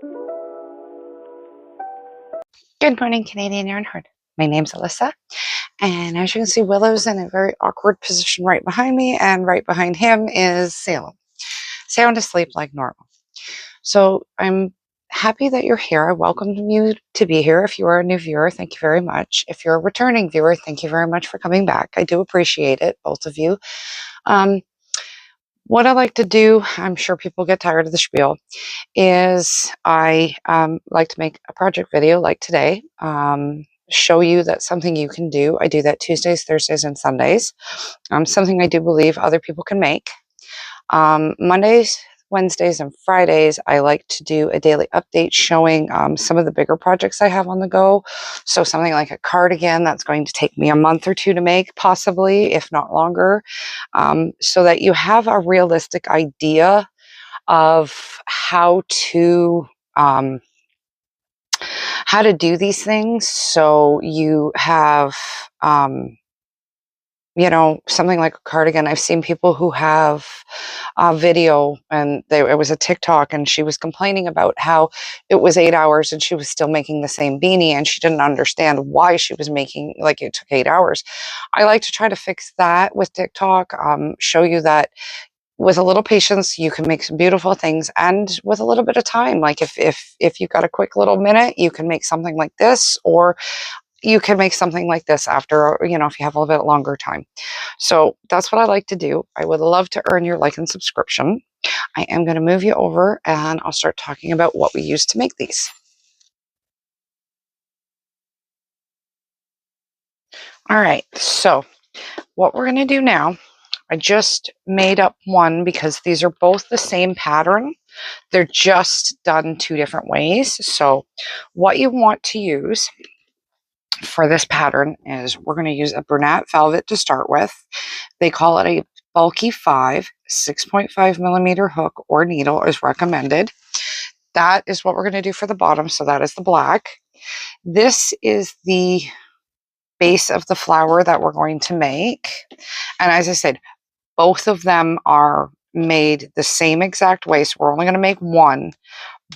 Good morning, Canadian Yarn Heart. My name's Alyssa, and as you can see, Willow's in a very awkward position right behind me, and right behind him is Salem, sound asleep like normal. So I'm happy that you're here. I welcome you to be here. If you are a new viewer, thank you very much. If you're a returning viewer, thank you very much for coming back. I do appreciate it, both of you. What I like to do, I'm sure people get tired of the spiel, is I like to make a project video like today, show you that something you can do. I do that Tuesdays, Thursdays, and Sundays. Something I do believe other people can make. Mondays, Wednesdays, and Fridays, I like to do a daily update showing some of the bigger projects I have on the go. So something like a cardigan that's going to take me a month or two to make, possibly, if not longer, so that you have a realistic idea of how to do these things. So you have something like a cardigan. I've seen people who have a video, and it was a TikTok, and she was complaining about how it was 8 hours and she was still making the same beanie, and she didn't understand why she was making, like, it took 8 hours. I like to try to fix that with TikTok, show you that with a little patience, you can make some beautiful things, and with a little bit of time, like if you've got a quick little minute, you can make something like this, or you can make something like this after, if you have a little bit longer time. So that's what I like to do. I would love to earn your like and subscription. I am going to move you over, and I'll start talking about what we use to make these. All right, so what we're going to do now, I just made up one because these are both the same pattern. They're just done two different ways. So what you want to use for this pattern is we're going to use a Bernat velvet to start with. They call it a bulky 6.5 millimeter hook or needle is recommended. That is what we're going to do for the bottom. So that is the black. This is the base of the flower that we're going to make. And as I said, both of them are made the same exact way. So we're only going to make one,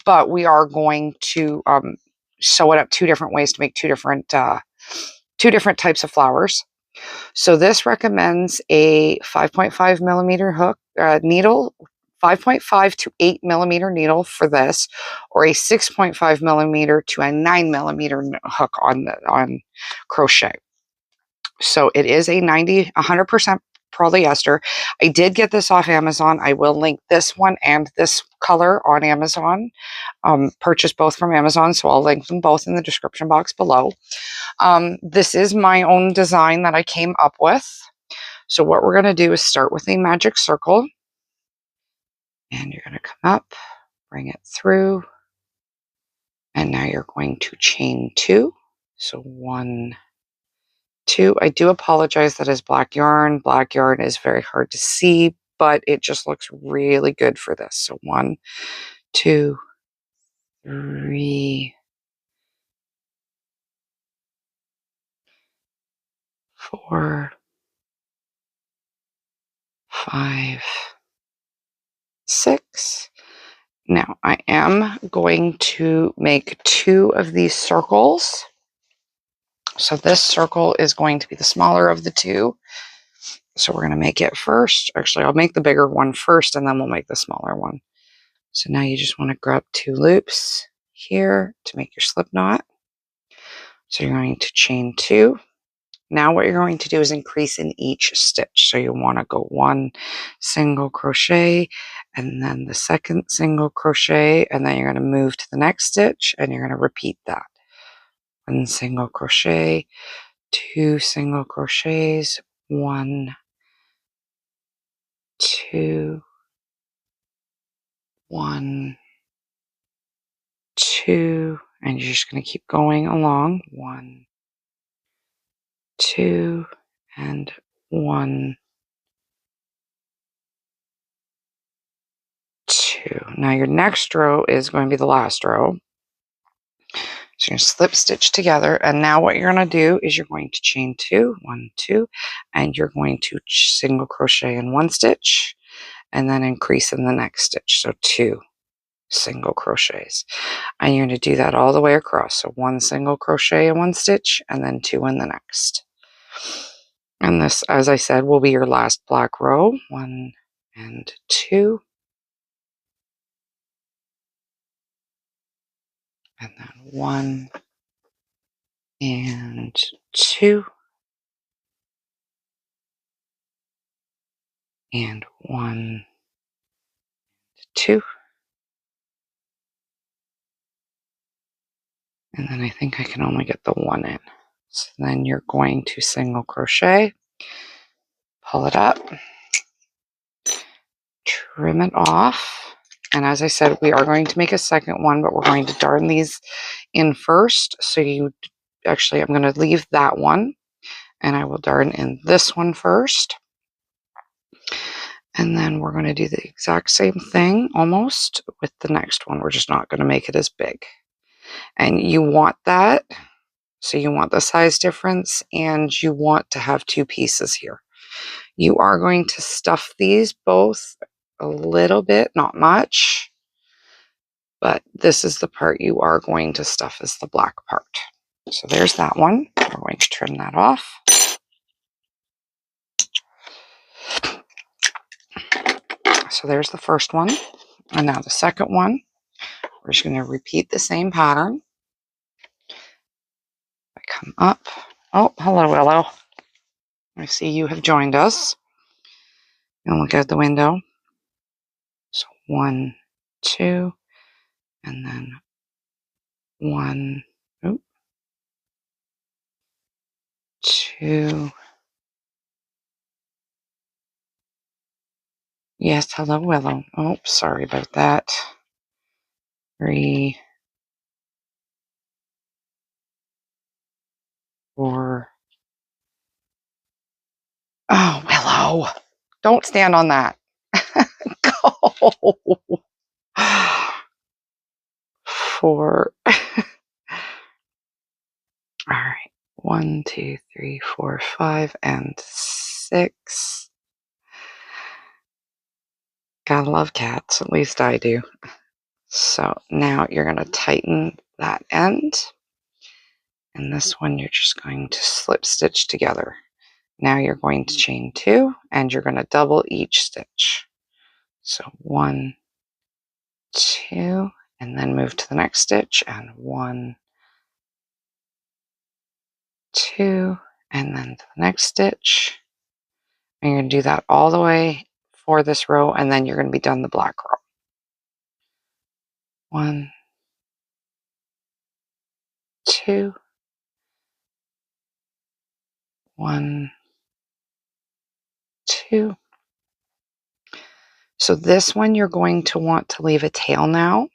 but we are going to sew it up two different ways to make two different types of flowers. So this recommends a 5.5 millimeter hook needle, 5.5 to 8 millimeter needle for this, or a 6.5 millimeter to a 9 millimeter hook on crochet. So it is a 100% polyester. I did get this off Amazon. I will link this one and this color on Amazon. Purchase both from Amazon, so I'll link them both in the description box below. This is my own design that I came up with. So what we're going to do is start with a magic circle, and you're going to come up, bring it through, and now you're going to chain two. So 1, 2. I do apologize that is black yarn. Black yarn is very hard to see, but it just looks really good for this. So 1, 2, 3, 4, 5, 6. Now I am going to make 2 of these circles. So this circle is going to be the smaller of the 2. So we're going to make it first. Actually, I'll make the bigger one first, and then we'll make the smaller one. So now you just want to grab 2 loops here to make your slip knot. So you're going to chain 2. Now what you're going to do is increase in each stitch. So you want to go 1 single crochet, and then the second single crochet, and then you're going to move to the next stitch, and you're going to repeat that. 1 single crochet, 2 single crochets, 1, 2, 1, 2, and you're just going to keep going along. 1, 2, and 1, 2. Now your next row is going to be the last row. So you're going to slip stitch together, and now what you're going to do is you're going to chain 2, 1, 2, and you're going to single crochet in 1 stitch, and then increase in the next stitch. So 2 single crochets. And you're going to do that all the way across. So 1 single crochet in one stitch and then 2 in the next. And this, as I said, will be your last black row. 1 and 2. And then 1 and 2. And 1, 2. And then I think I can only get the 1 in. So then you're going to single crochet, pull it up, trim it off. And as I said, we are going to make a second one, but we're going to darn these in first. So I'm going to leave that one and I will darn in this one first. And then we're going to do the exact same thing almost with the next one. We're just not going to make it as big. And you want that. So you want the size difference and you want to have 2 pieces here. You are going to stuff these both a little bit, not much, but this is the part you are going to stuff is the black part. So there's that one. We're going to trim that off. So there's the first one. And now the second one, we're just going to repeat the same pattern. I come up. Oh, hello, Willow. I see you have joined us. And look out the window. So 1, 2, and then 1, 2. Yes, hello, Willow. Oh, sorry about that. 3, 4. Oh, Willow. Don't stand on that. Go. 4. All right. 1, 2, 3, 4, 5, and 6. Gotta love cats. At least I do. So now you're going to tighten that end. And this one you're just going to slip stitch together. Now you're going to chain 2 and you're going to double each stitch. So 1, 2, and then move to the next stitch and 1, 2, and then to the next stitch. And you're going to do that all the way for this row and then you're going to be done the black row. 1, 2, 1, 2. So this one you're going to want to leave a tail now.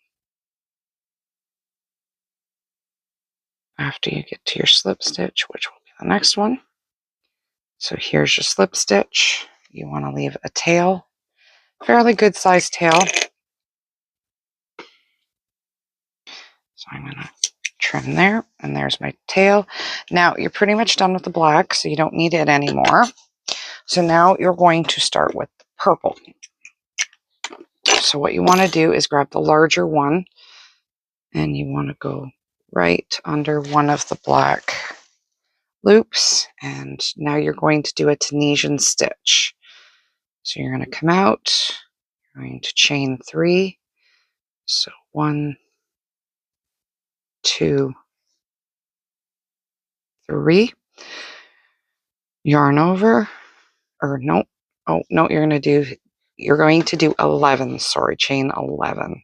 After you get to your slip stitch, which will be the next one. So here's your slip stitch. You want to leave a tail, fairly good sized tail. So I'm going to trim there, and there's my tail. Now you're pretty much done with the black, so you don't need it anymore. So now you're going to start with the purple. So what you want to do is grab the larger one, and you want to go right under one of the black loops, and now you're going to do a Tunisian stitch. So you're going to come out, you're going to chain 3. So 1, 2, 3. Yarn over, or no, oh no, you're going to do 11. Sorry, chain 11.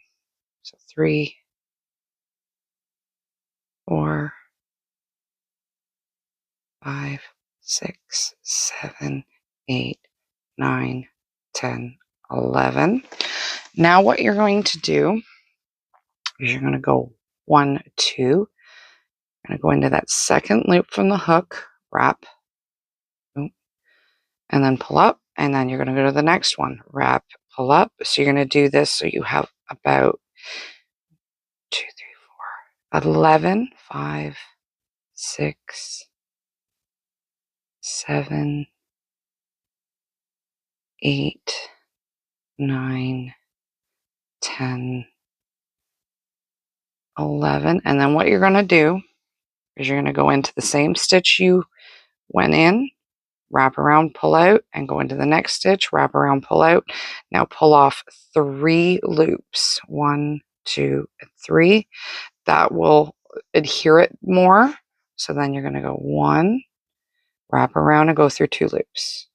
So 3, 4, 5, 6, 7, 8, 9, 10, 11. Now what you're going to do is you're going to go 1, 2. You're going to go into that second loop from the hook, wrap, and then pull up, and then you're going to go to the next one, wrap, pull up. So you're going to do this so you have about 2, 3, 4, 11, 5, 6, 7, 8, 9, 10, 11. And then what you're going to do is you're going to go into the same stitch you went in, wrap around, pull out, and go into the next stitch, wrap around, pull out. Now pull off 3 loops. 1, 2, and 3. That will adhere it more. So then you're going to go 1, wrap around and go through 2 loops.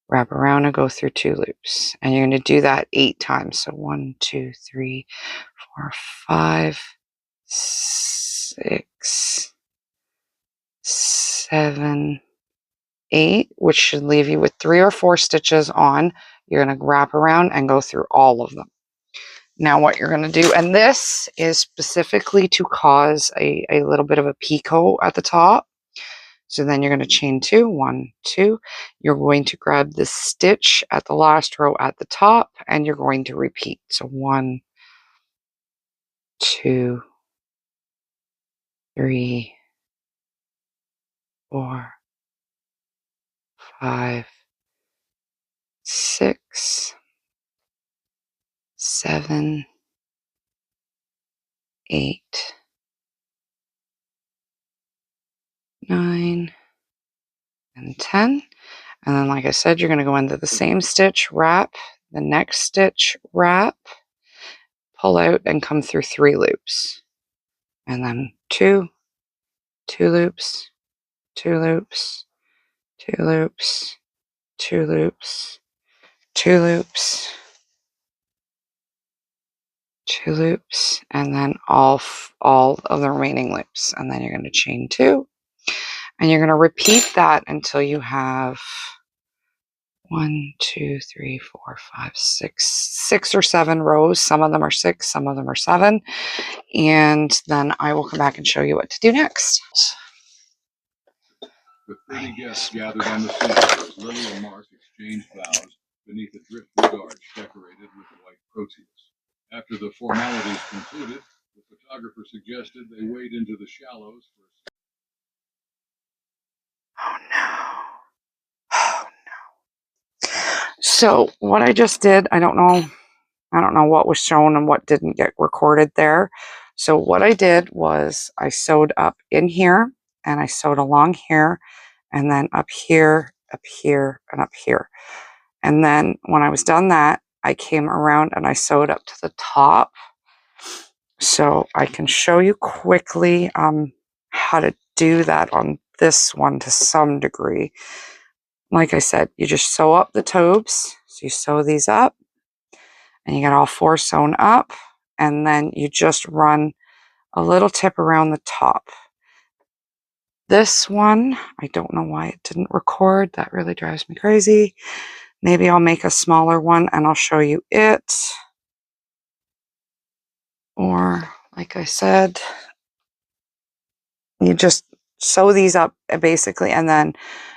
Wrap around and go through 2 loops. And you're going to do that 8 times. So 1, 2, 3, 4, 5, 6, 7, 8, which should leave you with 3 or 4 stitches on. You're going to wrap around and go through all of them. Now what you're going to do, and this is specifically to cause a little bit of a picot at the top. So then you're going to chain 2, 1, 2. You're going to grab the stitch at the last row at the top, and you're going to repeat. So 1, 2, 3, 4, 5, 6, 7, 8, 9, and 10. And then, like I said, you're going to go into the same stitch, wrap, the next stitch, wrap, pull out, and come through 3 loops. And then 2, 2 loops, 2 loops, 2 loops, 2 loops, 2 loops, 2 loops, and then all of the remaining loops. And then you're going to chain 2, and you're going to repeat that until you have 1, 2, 3, 4, 5, 6 or 7 rows. Some of them are 6, some of them are 7. And then I will come back and show you what to do next. The 30 guests gathered on the scene as Lily and Mark exchanged vows beneath a driftwood arch decorated with white proteus. After the formalities concluded, the photographer suggested they wade into the shallows for Oh no. Oh no. So what I just did, I don't know what was shown and what didn't get recorded there. So what I did was I sewed up in here, and I sewed along here, and then up here, and up here. And then when I was done that, I came around and I sewed up to the top. So I can show you quickly how to do that on this one to some degree. Like I said, you just sew up the toes. So you sew these up, and you got all 4 sewn up, and then you just run a little tip around the top. This one, I don't know why it didn't record. That really drives me crazy. Maybe I'll make a smaller one and I'll show you it. Or, like I said, you just sew these up basically, and then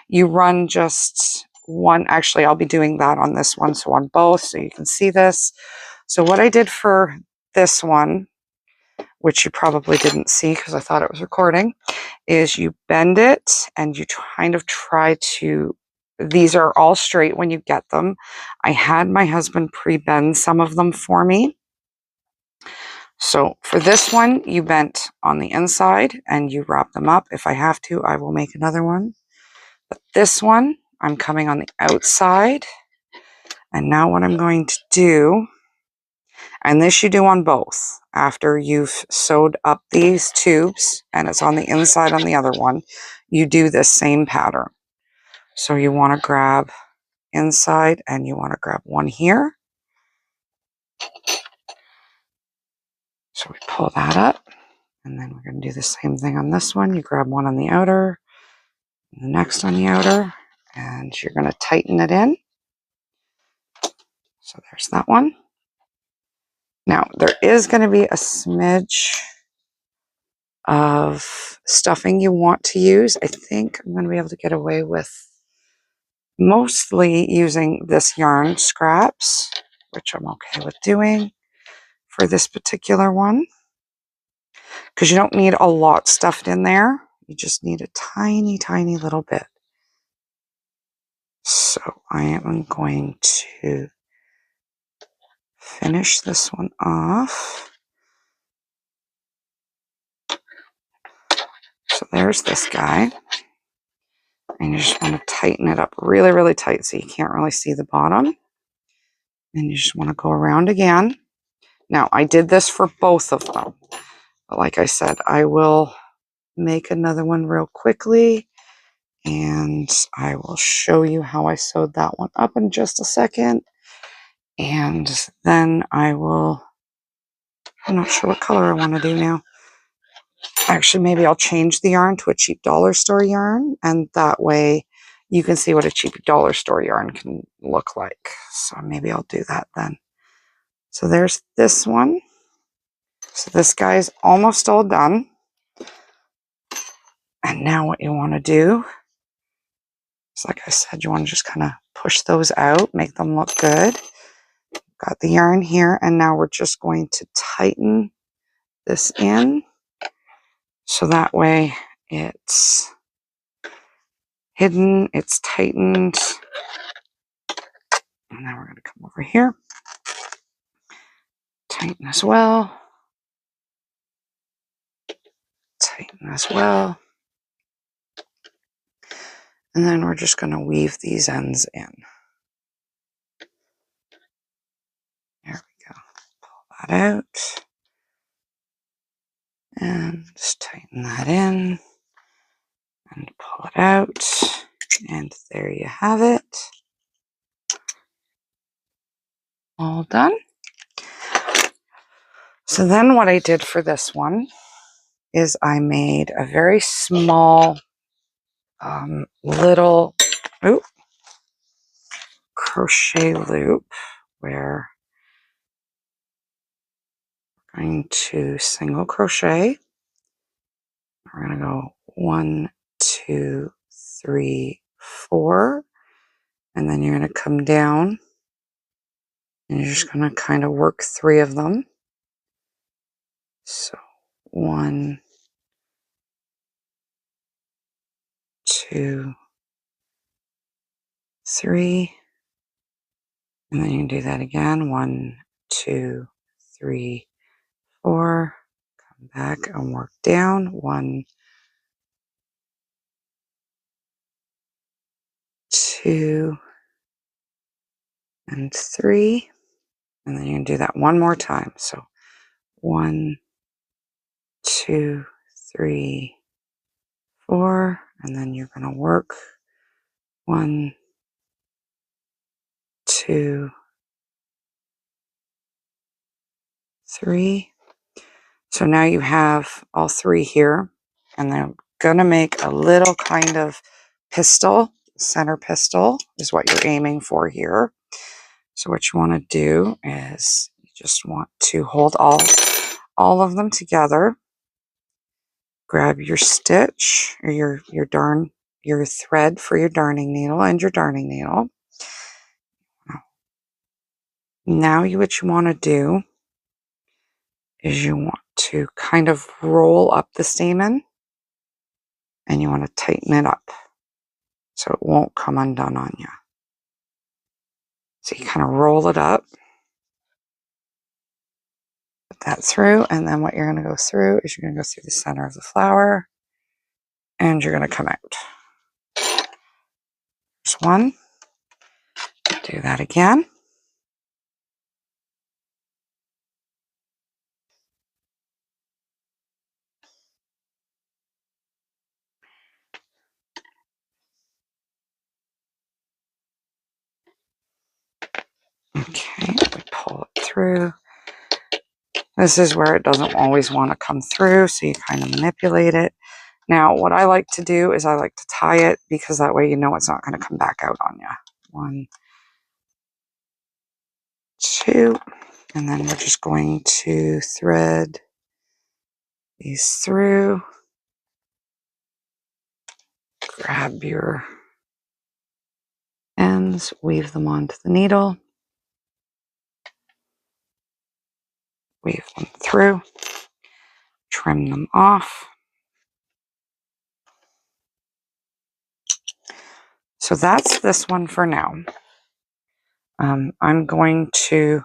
you run just one. Actually, I'll be doing that on this one, so on both, so you can see this. So what I did for this one, which you probably didn't see because I thought it was recording, is you bend it and you kind of try to, these are all straight when you get them. I had my husband pre-bend some of them for me. So for this one, you bent on the inside and you wrap them up. If I have to, I will make another one. But this one, I'm coming on the outside. And now what I'm going to do, and this you do on both, after you've sewed up these tubes and it's on the inside on the other one, you do this same pattern. So you want to grab inside and you want to grab one here. So we pull that up, and then we're going to do the same thing on this one. You grab one on the outer, the next on the outer, and you're going to tighten it in. So there's that one. Now there is going to be a smidge of stuffing you want to use. I think I'm going to be able to get away with mostly using this yarn scraps, which I'm okay with doing for this particular one, because you don't need a lot stuffed in there. You just need a tiny, tiny little bit. So I am going to finish this one off. there's this guy. And you just want to tighten it up really, really tight so you can't really see the bottom. And you just want to go around again. Now, I did this for both of them. But like I said, I will make another one real quickly. And I will show you how I sewed that one up in just a second. And then I'm not sure what color I want to do now. Actually, maybe I'll change the yarn to a cheap dollar store yarn. And that way you can see what a cheap dollar store yarn can look like. So maybe I'll do that then. So there's this one. So this guy's almost all done. And now what you want to do is, like I said, you want to just kind of push those out, make them look good. Got the yarn here, and now we're just going to tighten this in. So that way it's hidden, it's tightened. And now we're going to come over here. Tighten as well. Tighten as well. And then we're just going to weave these ends in. There we go. Pull that out. And just tighten that in. And pull it out. And there you have it. All done. So then what I did for this one is I made a very small little crochet loop where we're going to single crochet. We're going to go 1, 2, 3, 4, and then you're going to come down and you're just going to kind of work 3 of them. So 1, 2, 3, and then you can do that again. 1, 2, 3, 4. Come back and work down. 1, 2, and 3. And then you can do that one more time. So 1, 2, 3, 4, and then you're going to work 1, 2, 3. So now you have all 3 here, and I'm going to make a little kind of pistil. Center pistil is what you're aiming for here. So what you want to do is you just want to hold all of them together. Grab your stitch or your thread for your darning needle and your darning needle. Now what you want to do is you want to kind of roll up the stamen and you want to tighten it up so it won't come undone on you. So you kind of roll it up, put that through, and then what you're going to go through is you're going to go through the center of the flower and you're going to come out. There's one. Do that again. Okay, we pull it through. This is where it doesn't always want to come through, so you kind of manipulate it. Now, what I like to do is I like to tie it because that way you know it's not going to come back out on you. 1, 2, and then we're just going to thread these through. Grab your ends, weave them onto the needle, weave them through, trim them off. So that's this one for now. I'm going to,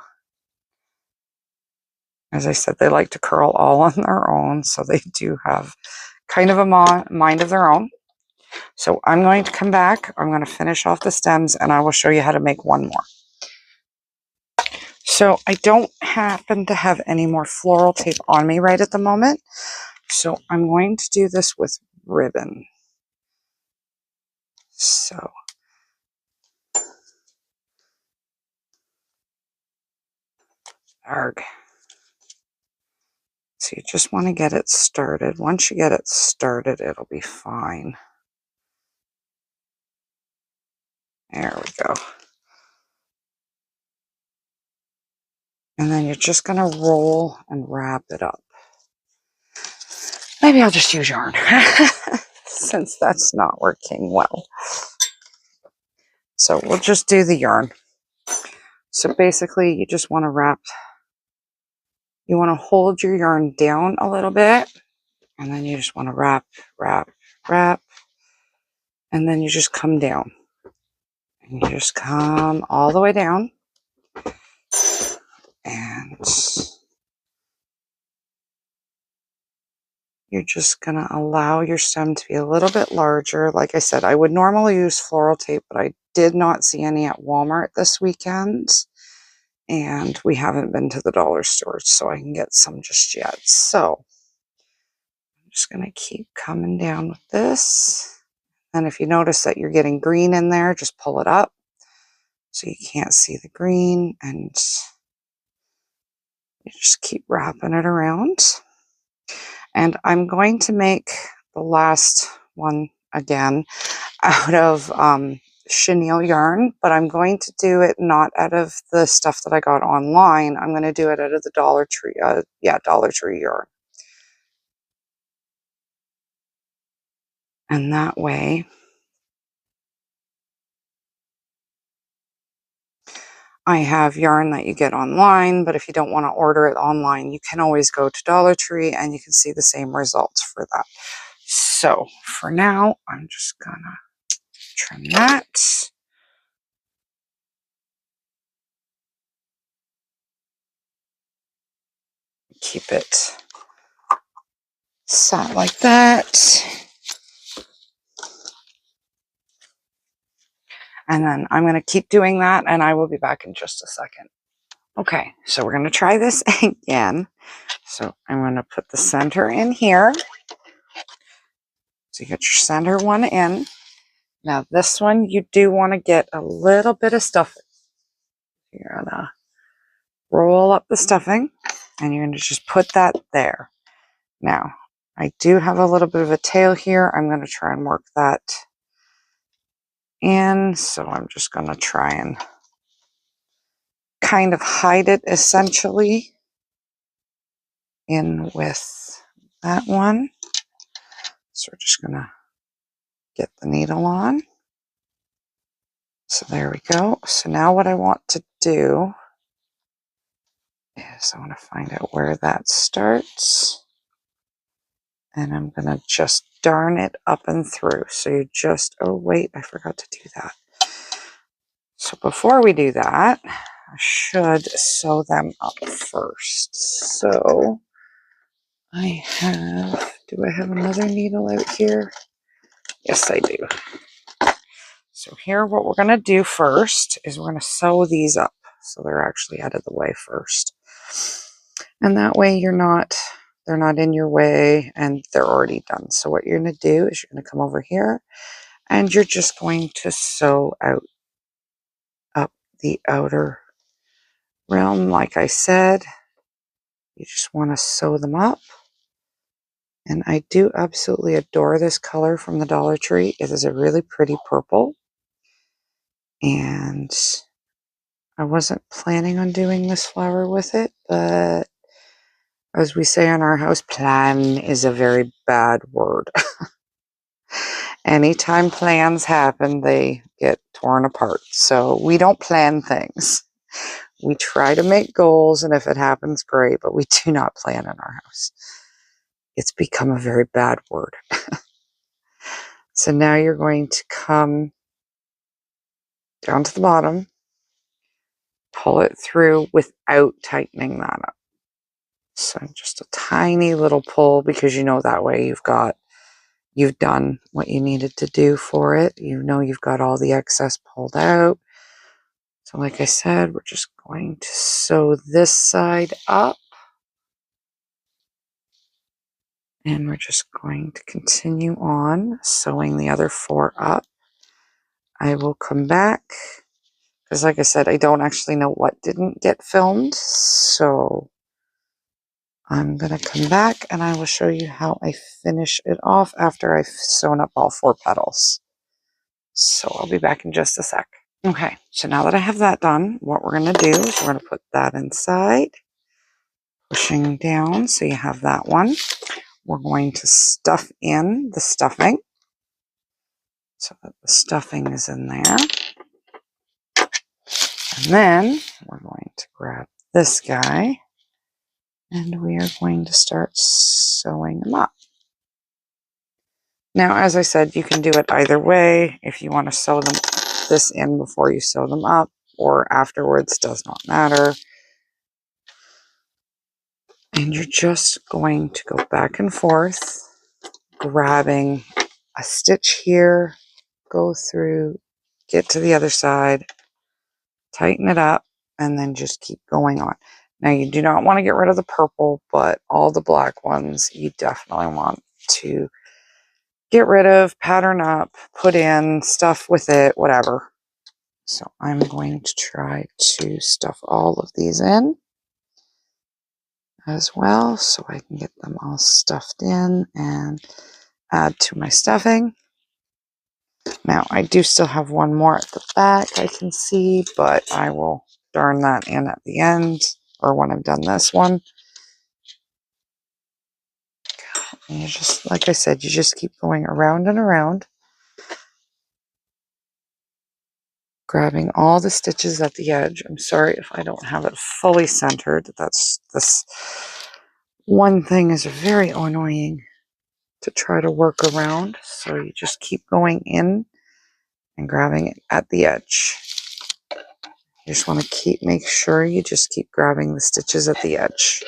as I said, they like to curl all on their own, so they do have kind of a mind of their own. So I'm going to come back. I'm going to finish off the stems and I will show you how to make one more. So I don't happen to have any more floral tape on me right at the moment. So I'm going to do this with ribbon. So arg. So you just want to get it started. Once you get it started, it'll be fine. There we go. And then you're just going to roll and wrap it up. Maybe I'll just use yarn since that's not working well. So we'll just do the yarn. So basically you just want to wrap, you want to hold your yarn down a little bit, and then you just want to wrap, wrap, wrap, and then you just come down. And you just come all the way down, and you're just going to allow your stem to be a little bit larger. Like I said, I would normally use floral tape, but I did not see any at Walmart this weekend. And we haven't been to the dollar store, so I can get some just yet. So I'm just going to keep coming down with this. And if you notice that you're getting green in there, just pull it up so you can't see the green. And you just keep wrapping it around. And I'm going to make the last one again out of chenille yarn, but I'm going to do it not out of the stuff that I got online. I'm going to do it out of the Dollar Tree, Dollar Tree yarn. And that way, I have yarn that you get online, but if you don't want to order it online, you can always go to Dollar Tree and you can see the same results for that. So for now, I'm just going to trim that. Keep it set like that. And then I'm going to keep doing that and I will be back in just a second. Okay, so we're going to try this again. So I'm going to put the center in here. So you get your center one in. Now this one, you do want to get a little bit of stuffing. You're going to roll up the stuffing and you're going to just put that there. Now, I do have a little bit of a tail here. I'm going to try and work that in. So I'm just going to try and kind of hide it essentially in with that one. So we're just going to get the needle on. So there we go. So now what I want to do is I want to find out where that starts. And I'm going to just darn it up and through. So you just, oh wait, I forgot to do that. So before we do that, I should sew them up first. So I have, do I have another needle out here? Yes, I do. So here, what we're going to do first is we're going to sew these up. So they're actually out of the way first. And that way they're not in your way and they're already done. So what you're going to do is you're going to come over here and you're just going to sew out up the outer realm. Like I said, you just want to sew them up. And I do absolutely adore this color from the Dollar Tree. It is a really pretty purple. And I wasn't planning on doing this flower with it, but as we say in our house, plan is a very bad word. Anytime plans happen, they get torn apart. So we don't plan things. We try to make goals, and if it happens, great, but we do not plan in our house. It's become a very bad word. So now you're going to come down to the bottom, pull it through without tightening that up. So just a tiny little pull, because you know that way you've got you've done what you needed to do for it. You know you've got all the excess pulled out. So like I said, we're just going to sew this side up. And we're just going to continue on sewing the other 4 up. I will come back because like I said, I don't actually know what didn't get filmed. So I'm going to come back and I will show you how I finish it off after I've sewn up all 4 petals. So I'll be back in just a sec. Okay, so now that I have that done, what we're going to do is we're going to put that inside, pushing down so you have that one. We're going to stuff in the stuffing so that the stuffing is in there. And then we're going to grab this guy and we are going to start sewing them up. Now, as I said, you can do it either way. If you want to sew this in before you sew them up or afterwards, does not matter. And you're just going to go back and forth, grabbing a stitch here, go through, get to the other side, tighten it up, and then just keep going on. Now, you do not want to get rid of the purple, but all the black ones you definitely want to get rid of, pattern up, put in, stuff with it, whatever. So I'm going to try to stuff all of these in as well so I can get them all stuffed in and add to my stuffing. Now, I do still have one more at the back I can see, but I will darn that in at the end or when I've done this one. And you just, like I said, you just keep going around and around, grabbing all the stitches at the edge. I'm sorry if I don't have it fully centered. That's this one thing is very annoying to try to work around. So you just keep going in and grabbing it at the edge. You just want to make sure you just keep grabbing the stitches at the edge.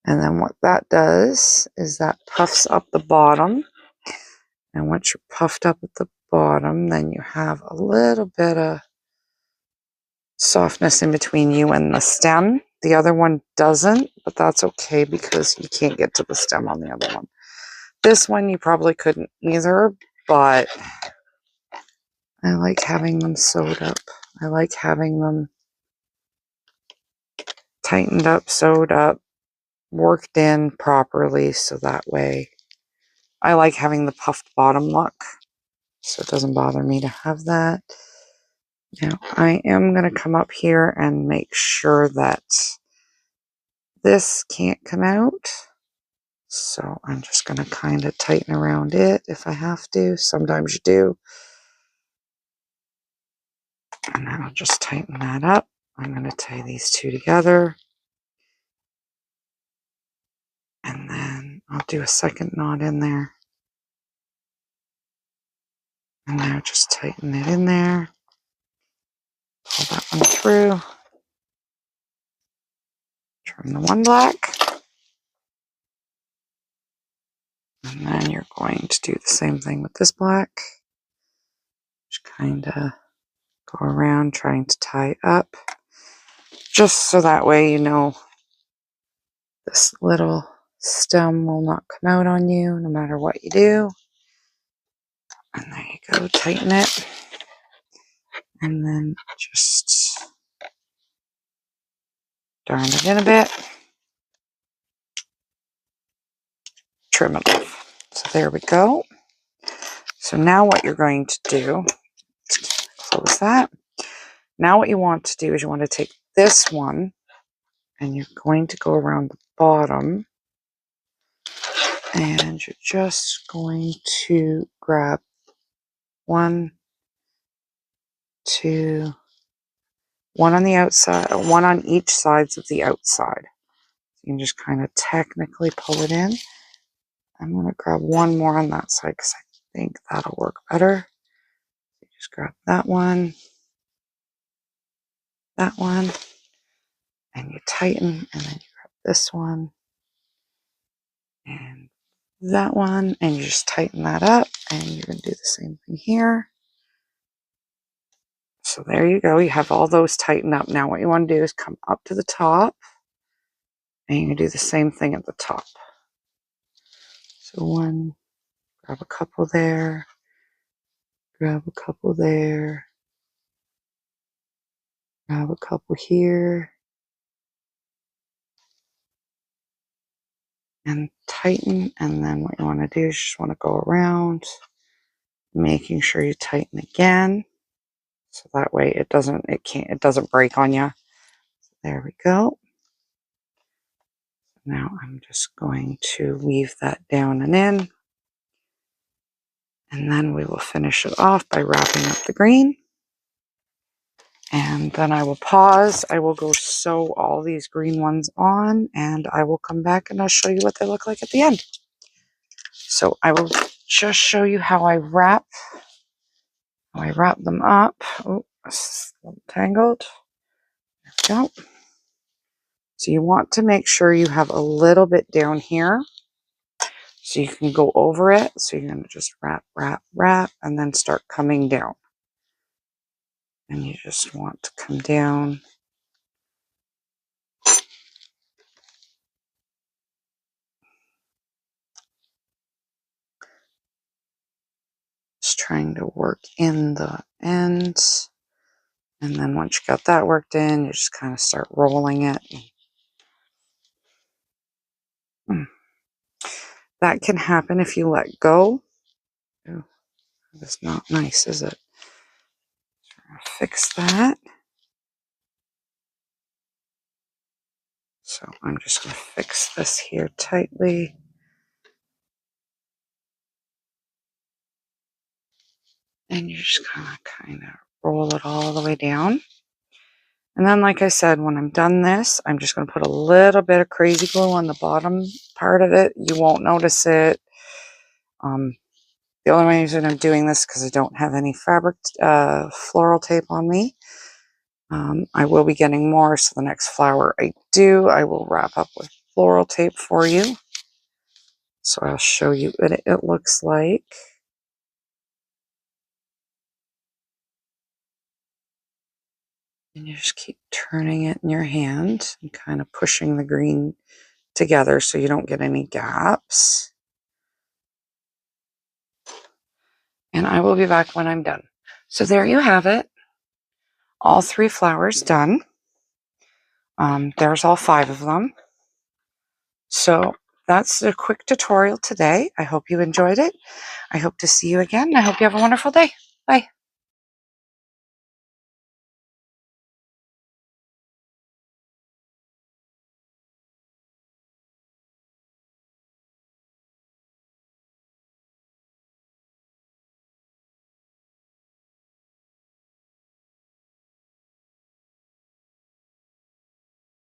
And then what that does is that puffs up the bottom. And once you're puffed up at the bottom, then you have a little bit of softness in between you and the stem. The other one doesn't, but that's okay because you can't get to the stem on the other one. This one you probably couldn't either, but I like having them sewed up. I like having them tightened up, sewed up, worked in properly so that way I like having the puffed bottom look, so it doesn't bother me to have that. Now I am going to come up here and make sure that this can't come out. So I'm just going to kind of tighten around it if I have to. Sometimes you do. And then I'll just tighten that up. I'm going to tie these 2 together. And then I'll do a second knot in there. And now just tighten it in there. Pull that one through. Turn the one black. And then you're going to do the same thing with this black. Just kind of go around trying to tie up. Just so that way you know this little stem will not come out on you no matter what you do. And there you go, tighten it. And then just darn it in a bit. Trim it off. So there we go. So now what you're going to do, close that. Now what you want to do is you want to take this one and you're going to go around the bottom and you're just going to grab 1, 2, 1 on the outside, 1 on each sides of the outside. You can just kind of technically pull it in. I'm going to grab 1 more on that side because I think that'll work better. You just grab that one, and you tighten, and then you grab this one, and that one, and you just tighten that up, and you're going to do the same thing here. So there you go. You have all those tightened up. Now what you want to do is come up to the top, and you do the same thing at the top. So one, grab a couple there, grab a couple there, grab a couple here, and tighten. And then what you want to do is just want to go around, making sure you tighten again, so that way it doesn't break on you. There we go. Now I'm just going to weave that down and in, and then we will finish it off by wrapping up the green. And then I will pause. I will go sew all these green ones on, and I will come back and I'll show you what they look like at the end. So I will just show you how I wrap them up. Oh, it's a little tangled. There we go. So you want to make sure you have a little bit down here so you can go over it. So you're going to just wrap, wrap, wrap, and then start coming down. And you just want to come down. Just trying to work in the ends. And then once you got that worked in, you just kind of start rolling it. That can happen if you let go. Oh, that's not nice, is it? Fix that. So I'm just going to fix this here tightly. And you're just going to kind of roll it all the way down. And then, like I said, when I'm done this, I'm just going to put a little bit of crazy glue on the bottom part of it. You won't notice it. The only reason I'm doing this is because I don't have any fabric floral tape on me. I will be getting more, so the next flower I do, I will wrap up with floral tape for you. So I'll show you what it looks like. And you just keep turning it in your hand and kind of pushing the green together so you don't get any gaps. And I will be back when I'm done. So there you have it. All 3 flowers done. There's all 5 of them. So that's a quick tutorial today. I hope you enjoyed it. I hope to see you again. I hope you have a wonderful day. Bye.